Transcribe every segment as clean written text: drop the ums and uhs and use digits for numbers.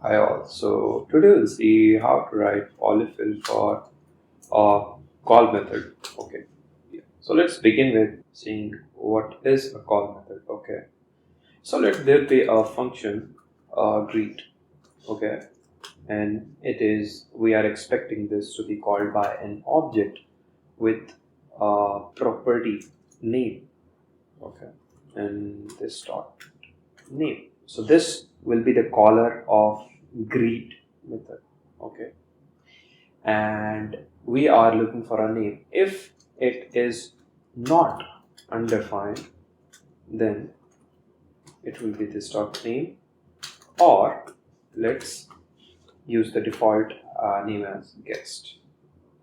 Hi all. So today we'll see how to write polyfill for a call method. Okay. Yeah. So let's begin with seeing what is a call method. Okay. So let there be a function greet. Okay. And it is we are expecting this to be called by an object with a property name. Okay. And this dot name. So this will be the caller of greet method. Okay, and we are looking for a name. If it is not undefined, then it will be this dot name, or let's use the default name as guest,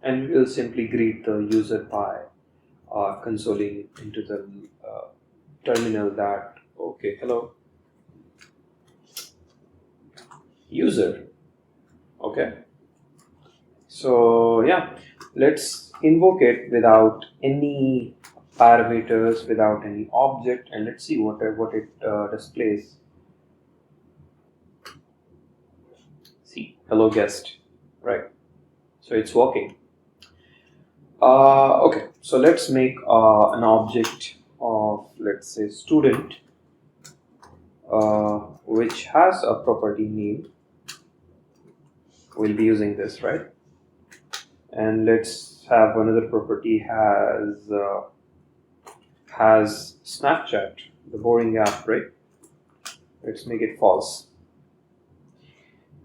and we'll simply greet the user by consoling into the terminal that okay, hello user. Okay, so yeah, let's invoke it without any parameters, without any object, and let's see what it displays. See, hello guest, right? So it's working. Okay, so let's make an object of, let's say, student, which has a property name. We'll be using this, right? And let's have another property has Snapchat, the boring app, right? Let's make it false.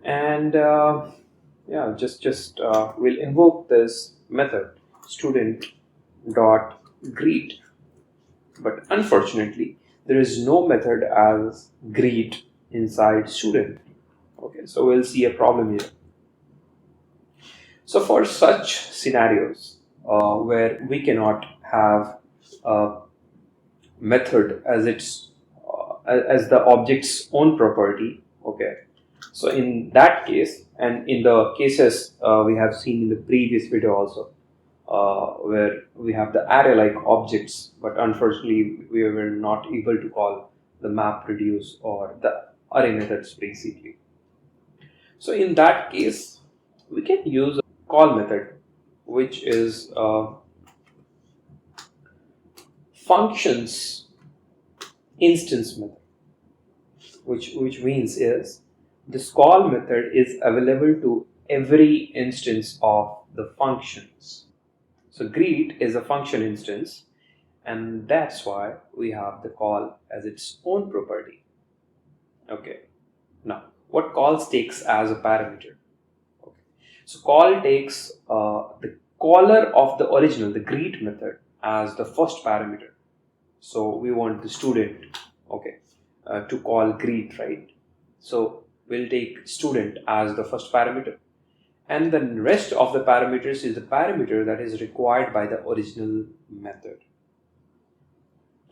And yeah, just we'll invoke this method student dot greet. But unfortunately, there is no method as greet inside student. Okay, so we'll see a problem here. So for such scenarios where we cannot have a method as its as the object's own property, okay, so in that case, and in the cases we have seen in the previous video also, where we have the array like objects, but unfortunately we were not able to call the map reduce or the array methods basically. So in that case we can use a call method, which is functions instance method, which means is this call method is available to every instance of the functions. So greet is a function instance, and that's why we have the call as its own property. Okay, now what calls takes as a parameter? Okay, so call takes the caller of the original, the greet method, as the first parameter. So we want the student, okay, to call greet, right? So we'll take student as the first parameter, and the rest of the parameters is the parameter that is required by the original method.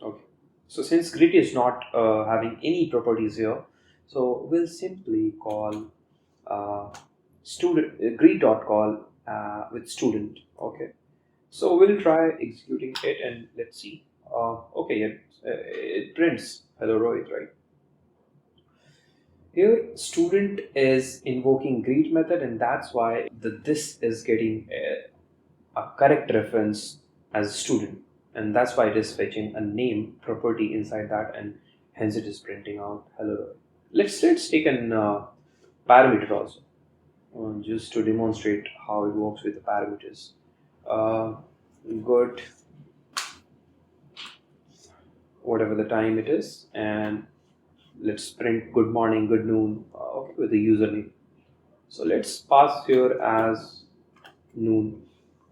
Okay, so since greet is not having any properties here, so we'll simply call student greet.call with student. Okay, so we'll try executing it and let's see. Okay, it prints hello Rohit, right? Here student is invoking greet method, and that's why this is getting a correct reference as student, and that's why it is fetching a name property inside that, and hence it is printing out hello Rohit. Let's take an parameter also, just to demonstrate how it works with the parameters. Good, whatever the time it is, and let's print good morning, good noon, okay, with the username. So let's pass here as noon,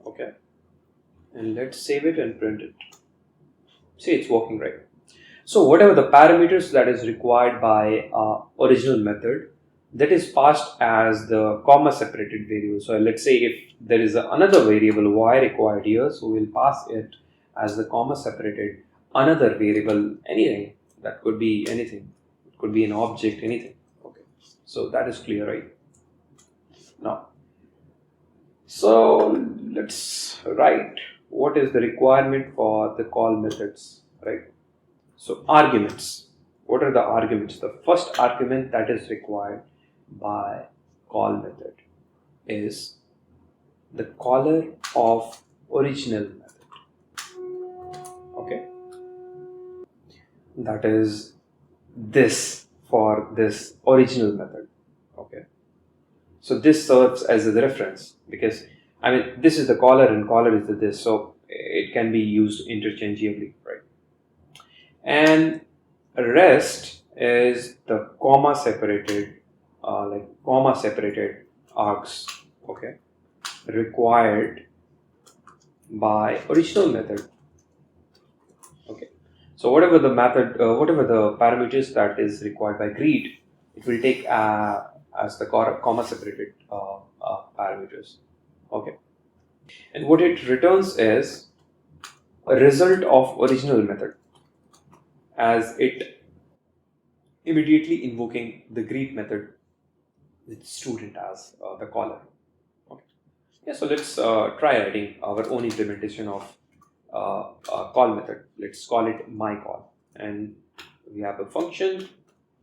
okay, and let's save it and print it. See, it's working, right? So whatever the parameters that is required by original method, that is passed as the comma separated variable. So let's say if there is another variable y required here, so we'll pass it as the comma separated another variable, anything. That could be anything. It could be an object, anything. Okay, so that is clear, right? Now, so let's write what is the requirement for the call methods, right? So arguments. What are the arguments? The first argument that is required by call method is the caller of original method. Okay, that is this for this original method. Okay, so this serves as a reference because I mean this is the caller and caller is the this, so it can be used interchangeably, right? And rest is the comma separated args, okay, required by original method. Okay, so whatever the parameters that is required by greet, it will take as the comma separated parameters. Okay, and what it returns is a result of original method, as it immediately invoking the greet method with student as the caller. Okay. Yeah, so let's try writing our own implementation of call method. Let's call it my call, and we have a function.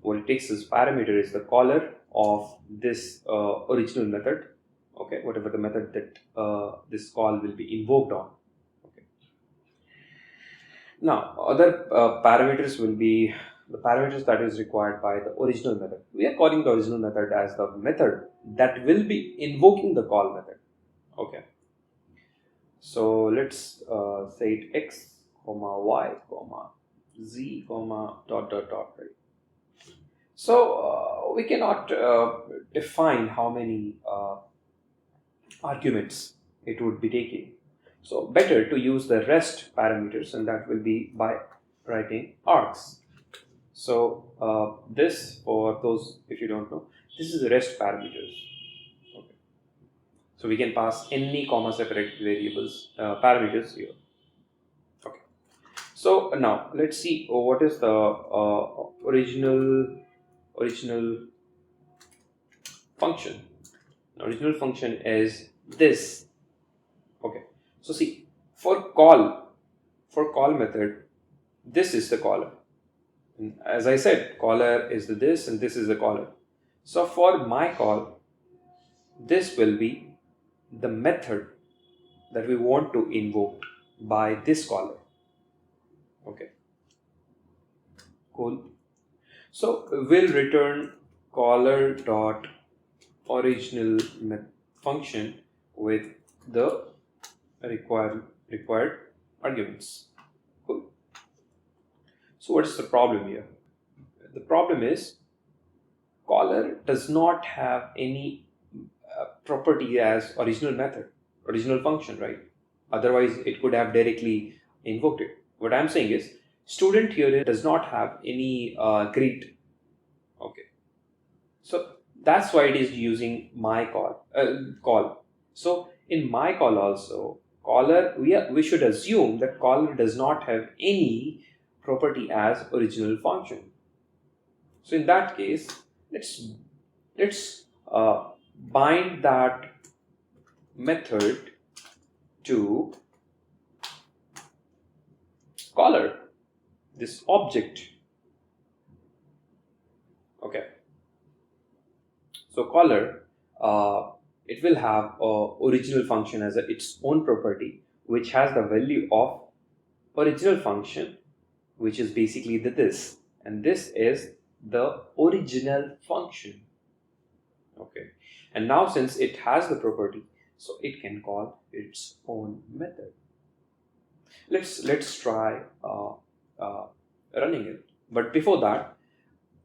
What it takes as parameter is the caller of this original method. Okay, whatever the method that this call will be invoked on. Okay. Now, other parameters will be the parameters that is required by the original method. We are calling the original method as the method that will be invoking the call method. Okay. So let's say it x, comma y, comma z, comma dot dot dot. Right. So we cannot define how many arguments it would be taking. So better to use the rest parameters, and that will be by writing args. So this, for those if you don't know, this is the rest parameters. Okay. So we can pass any comma separate variables parameters here. Okay. So now let's see what is the original function. Original function is this. Okay. So see, for call method, this is the caller. And as I said, caller is the this and this is the caller. So for my call, this will be the method that we want to invoke by this caller. Okay. Cool. So we'll return caller dot original function with the required arguments. Cool. So what is the problem here? The problem is caller does not have any property as original function, right? Otherwise it could have directly invoked it. What I'm saying is student here does not have any greet. Okay, so that's why it is using my call. So in my call also, caller, we should assume that caller does not have any property as original function. So in that case, let's bind that method to caller, this object. Okay. So caller, it will have a original function as its own property, which has the value of original function, which is basically this, and this is the original function. Okay, and now since it has the property, so it can call its own method. Let's try running it, but before that,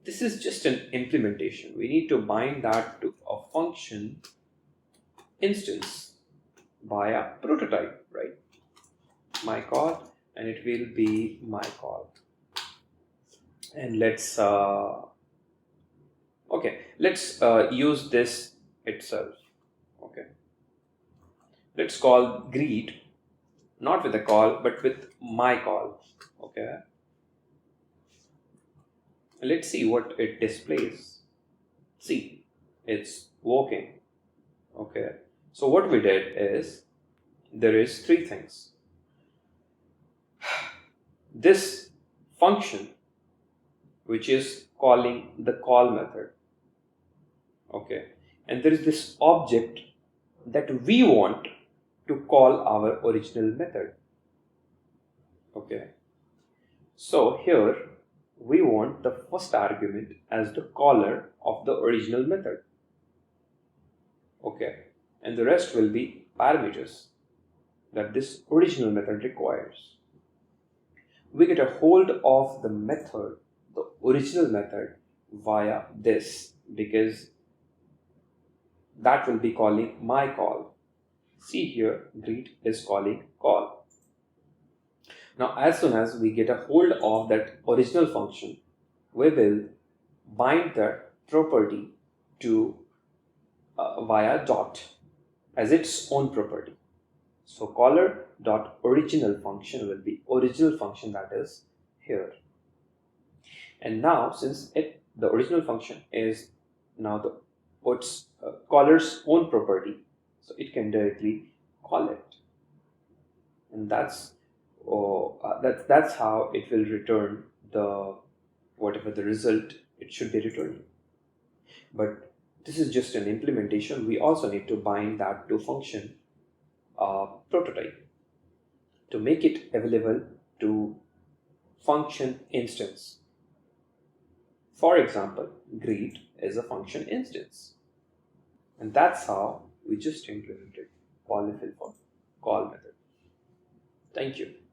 this is just an implementation. We need to bind that to a function instance via prototype, right? My call, and it will be my call. And let's use this itself. Okay, let's call greet, not with a call but with my call. Okay, let's see what it displays. See, it's working. Okay, so what we did is there is three things. This function, which is calling the call method, Okay, and there is this object that we want to call our original method. Okay, so here we want the first argument as the caller of the original method. Okay, and the rest will be parameters that this original method requires. We get a hold of the method, the original method, via this, because that will be calling my call. See here, greet is calling call. Now, as soon as we get a hold of that original function, we will bind that property to via dot as its own property. So caller dot original function will be original function that is here. And now, since the original function is now the caller's own property, so it can directly call it, and that's how it will return the whatever the result it should be returning. But this is just an implementation. We also need to bind that to function prototype to make it available to function instance. For example, greet is a function instance. And that's how we just implemented Polyfill for call method. Thank you.